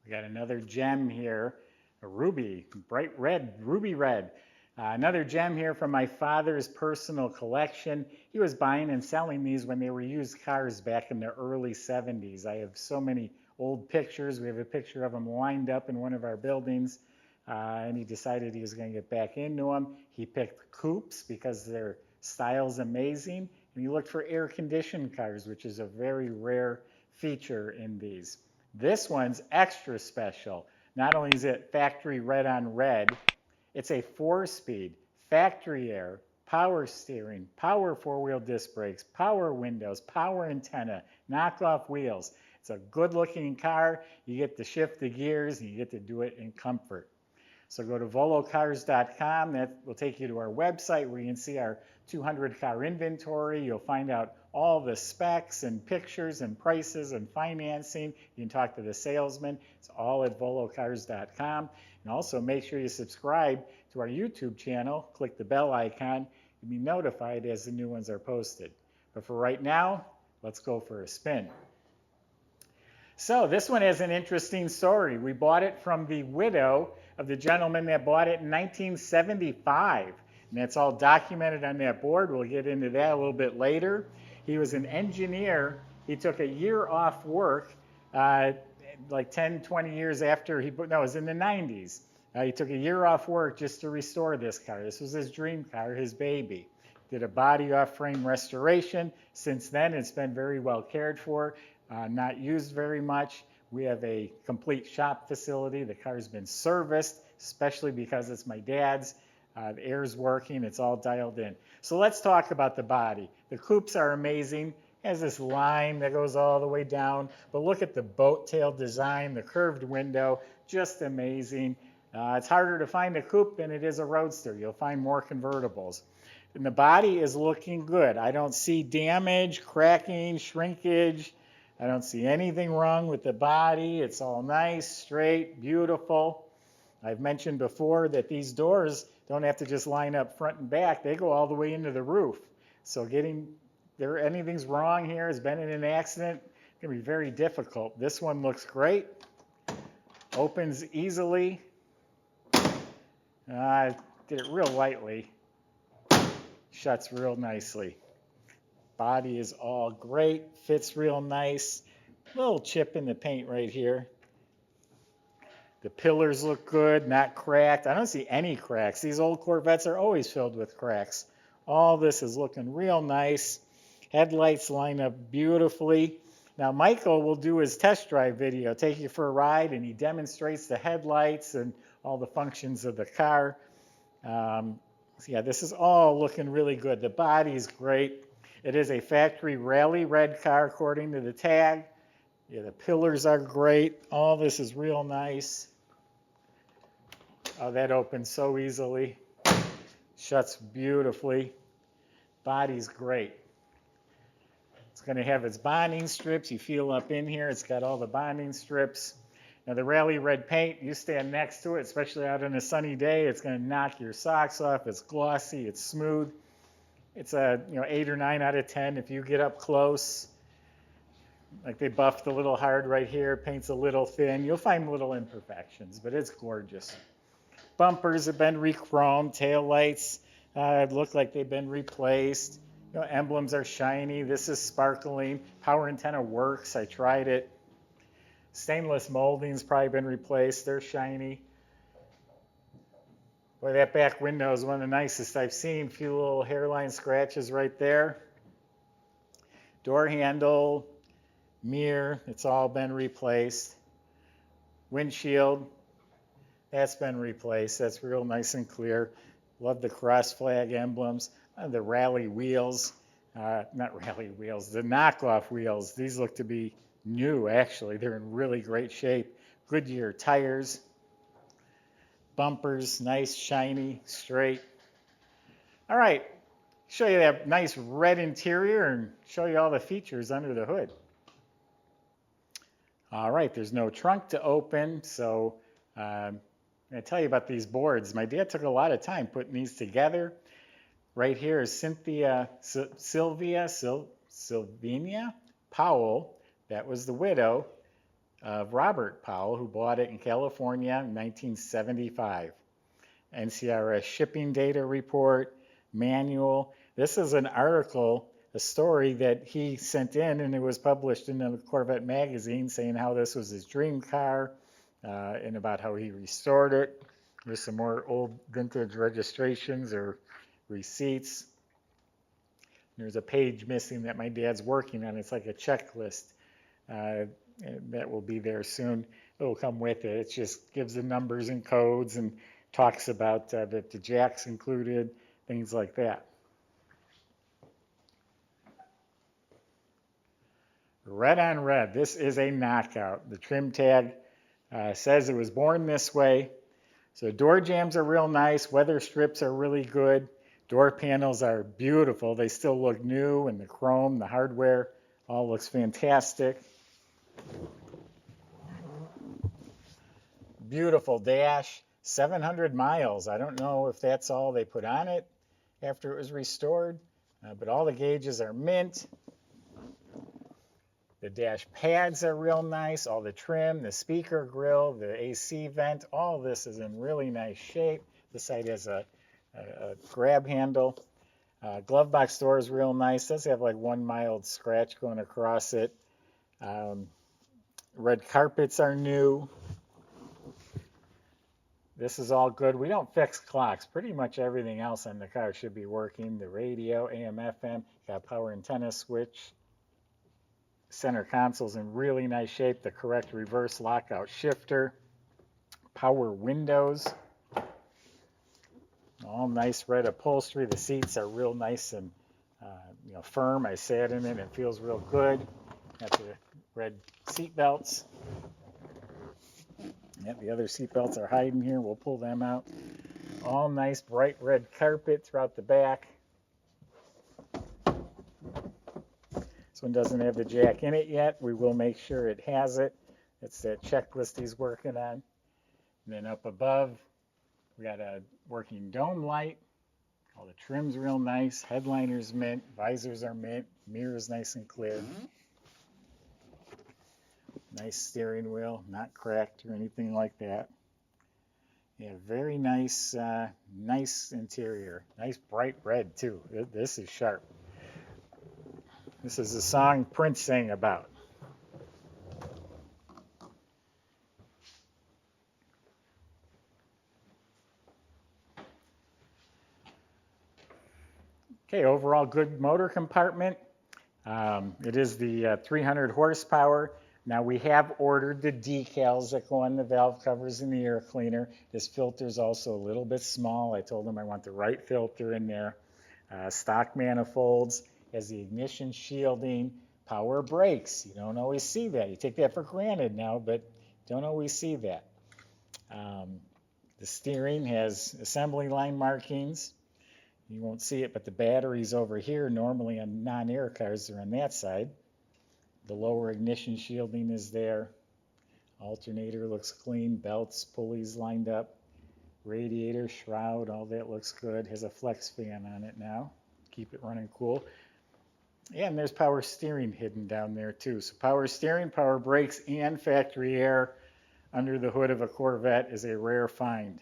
We got another gem here, a ruby, bright red, ruby red. Another gem here from my father's personal collection. He was buying and selling these when they were used cars back in the early 70s. I have so many old pictures. We have a picture of them lined up in one of our buildings. And he decided he was going to get back into them. He picked coupes because their style's amazing. And he looked for air-conditioned cars, which is a very rare feature in these. This one's extra special. Not only is it factory red on red, it's a 4-speed, factory air, power steering, power 4-wheel disc brakes, power windows, power antenna, knockoff wheels. It's a good-looking car. You get to shift the gears and you get to do it in comfort. So go to volocars.com. That will take you to our website where you can see our 200 car inventory. You'll find out all the specs and pictures and prices and financing. You can talk to the salesman. It's all at volocars.com. And also make sure you subscribe to our YouTube channel. Click the bell icon and be notified as the new ones are posted. But for right now, let's go for a spin. So this one has an interesting story. We bought it from the widow of the gentleman that bought it in 1975. And that's all documented on that board. We'll get into that a little bit later. He was an engineer. He took a year off work, like 10, 20 years after no, it was in the 90s. He took a year off work just to restore this car. This was his dream car, his baby. Did a body off frame restoration. Since then, it's been very well cared for, not used very much. We have a complete shop facility. The car's been serviced, especially because it's my dad's. The air's working. It's all dialed in. So let's talk about the body. The coupes are amazing. It has this line that goes all the way down. But look at the boat tail design, the curved window, just amazing. It's harder to find a coupe than it is a roadster. You'll find more convertibles. And the body is looking good. I don't see damage, cracking, shrinkage. I don't see anything wrong with the body. It's all nice, straight, beautiful. I've mentioned before that these doors don't have to just line up front and back. They go all the way into the roof. So anything's wrong here, has been in an accident, it's going to be very difficult. This one looks great. Opens easily. I did it real lightly. Shuts real nicely. Body is all great. Fits real nice. Little chip in the paint right here. The pillars look good, not cracked. I don't see any cracks. These old Corvettes are always filled with cracks. All this is looking real nice. Headlights line up beautifully. Now Michael will do his test drive video, take you for a ride, and he demonstrates the headlights and all the functions of the car. So yeah, this is all looking really good. The body's great. It is a factory rally red car according to the tag. Yeah, the pillars are great. All this is real nice. Oh, that opens so easily. Shuts beautifully. Body's great. It's going to have its bonding strips. You feel up in here, it's got all the bonding strips. Now the rally red paint, you stand next to it, especially out on a sunny day, it's going to knock your socks off. It's glossy, it's smooth. It's a 8 or 9 out of 10 if you get up close. Like they buffed a little hard right here, paint's a little thin. You'll find little imperfections, but it's gorgeous. Bumpers have been re-chromed, tail lights look like they've been replaced. Emblems are shiny. This is sparkling. Power antenna works. I tried it. Stainless molding's probably been replaced. They're shiny. Boy, that back window is one of the nicest I've seen. A few little hairline scratches right there. Door handle, mirror, it's all been replaced. Windshield, that's been replaced. That's real nice and clear. Love the cross flag emblems. The rally wheels, not rally wheels, the knockoff wheels. These look to be new, actually. They're in really great shape. Goodyear tires. Bumpers, nice, shiny, straight. All right, show you that nice red interior and show you all the features under the hood. All right, there's no trunk to open, so I'm going to tell you about these boards. My dad took a lot of time putting these together. Right here is Sylvania Powell. That was the widow of Robert Powell, who bought it in California in 1975. NCRS shipping data report, manual. This is an article, a story that he sent in, and it was published in the Corvette magazine saying how this was his dream car and about how he restored it. There's some more old vintage registrations or receipts. There's a page missing that my dad's working on. It's like a checklist. That will be there soon. It'll come with it. It just gives the numbers and codes and talks about that the jack's included, things like that. Red on red. This is a knockout. The trim tag says it was born this way. So door jambs are real nice. Weather strips are really good. Door panels are beautiful. They still look new, and the chrome, the hardware, all looks fantastic. Beautiful dash. 700 miles. I don't know if that's all they put on it after it was restored, but all the gauges are mint. The dash pads are real nice. All the trim, the speaker grill, the AC vent, all this is in really nice shape. This side has a grab handle. Glove box door is real nice. Does have like one mild scratch going across it. Red carpets are new. This is all good. We don't fix clocks. Pretty much everything else on the car should be working. The radio, AM, FM, got power antenna switch. Center console's in really nice shape. The correct reverse lockout shifter. Power windows. All nice red upholstery. The seats are real nice and firm. I sat in it. It feels real good. Got the red seat belts. Yep, the other seat belts are hiding here. We'll pull them out. All nice bright red carpet throughout the back. This one doesn't have the jack in it yet. We will make sure it has it. It's that checklist he's working on. And then up above, we got a working dome light. All the trim's real nice. Headliner's mint. Visors are mint. Mirror's nice and clear. Nice steering wheel, not cracked or anything like that. Yeah, very nice, nice interior. Nice bright red too. This is sharp. This is the song Prince sang about. Okay, overall good motor compartment. It is the 300 horsepower. Now we have ordered the decals that go on the valve covers and the air cleaner. This filter is also a little bit small. I told them I want the right filter in there. Stock manifolds, has the ignition shielding, power brakes. You don't always see that. You take that for granted now, but don't always see that. The steering has assembly line markings. You won't see it, but the battery's over here. Normally on non-air cars, they're on that side. The lower ignition shielding is there. Alternator looks clean. Belts, pulleys lined up. Radiator, shroud, all that looks good. Has a flex fan on it now. Keep it running cool. Yeah, and there's power steering hidden down there too. So power steering, power brakes, and factory air under the hood of a Corvette is a rare find.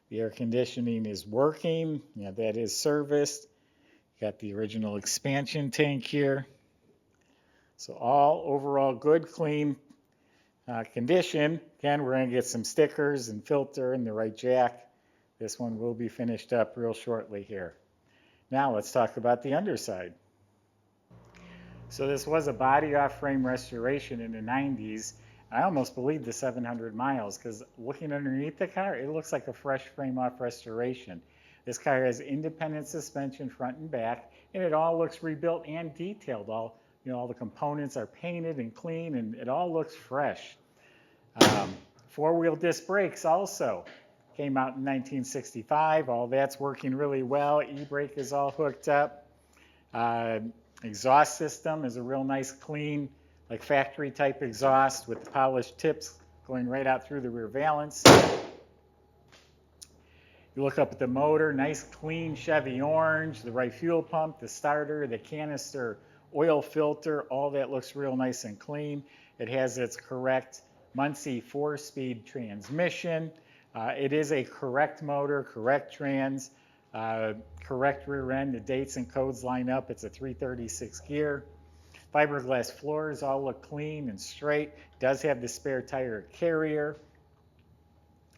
The air conditioning is working. Yeah, that is serviced. Got the original expansion tank here. So all overall good, clean condition. Again, we're going to get some stickers and filter and the right jack. This one will be finished up real shortly here. Now let's talk about the underside. So this was a body off frame restoration in the 90s. I almost believed the 700 miles because looking underneath the car, it looks like a fresh frame off restoration. This car has independent suspension front and back, and it all looks rebuilt and detailed. All the components are painted and clean, and it all looks fresh. Four-wheel disc brakes also came out in 1965. All that's working really well. E-brake is all hooked up. Exhaust system is a real nice, clean, like factory type exhaust with the polished tips going right out through the rear valance. You look up at the motor, nice clean Chevy orange, the right fuel pump, the starter, the canister oil filter, all that looks real nice and clean. It has its correct Muncie 4-speed transmission. It is a correct motor, correct trans, correct rear end. The dates and codes line up. It's a 336 gear. Fiberglass floors all look clean and straight. Does have the spare tire carrier.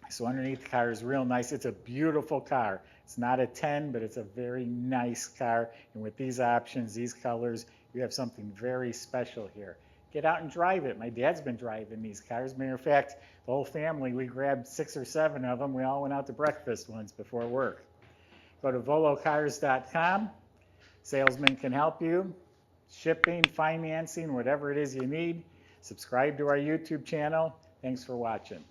So underneath the car is real nice. It's a beautiful car. It's not a 10, but it's a very nice car. And with these options, these colors, you have something very special here. Get out and drive it. My dad's been driving these cars. Matter of fact, the whole family, we grabbed 6 or 7 of them. We all went out to breakfast once before work. Go to volocars.com. Salesman can help you. Shipping, financing, whatever it is you need. Subscribe to our YouTube channel. Thanks for watching.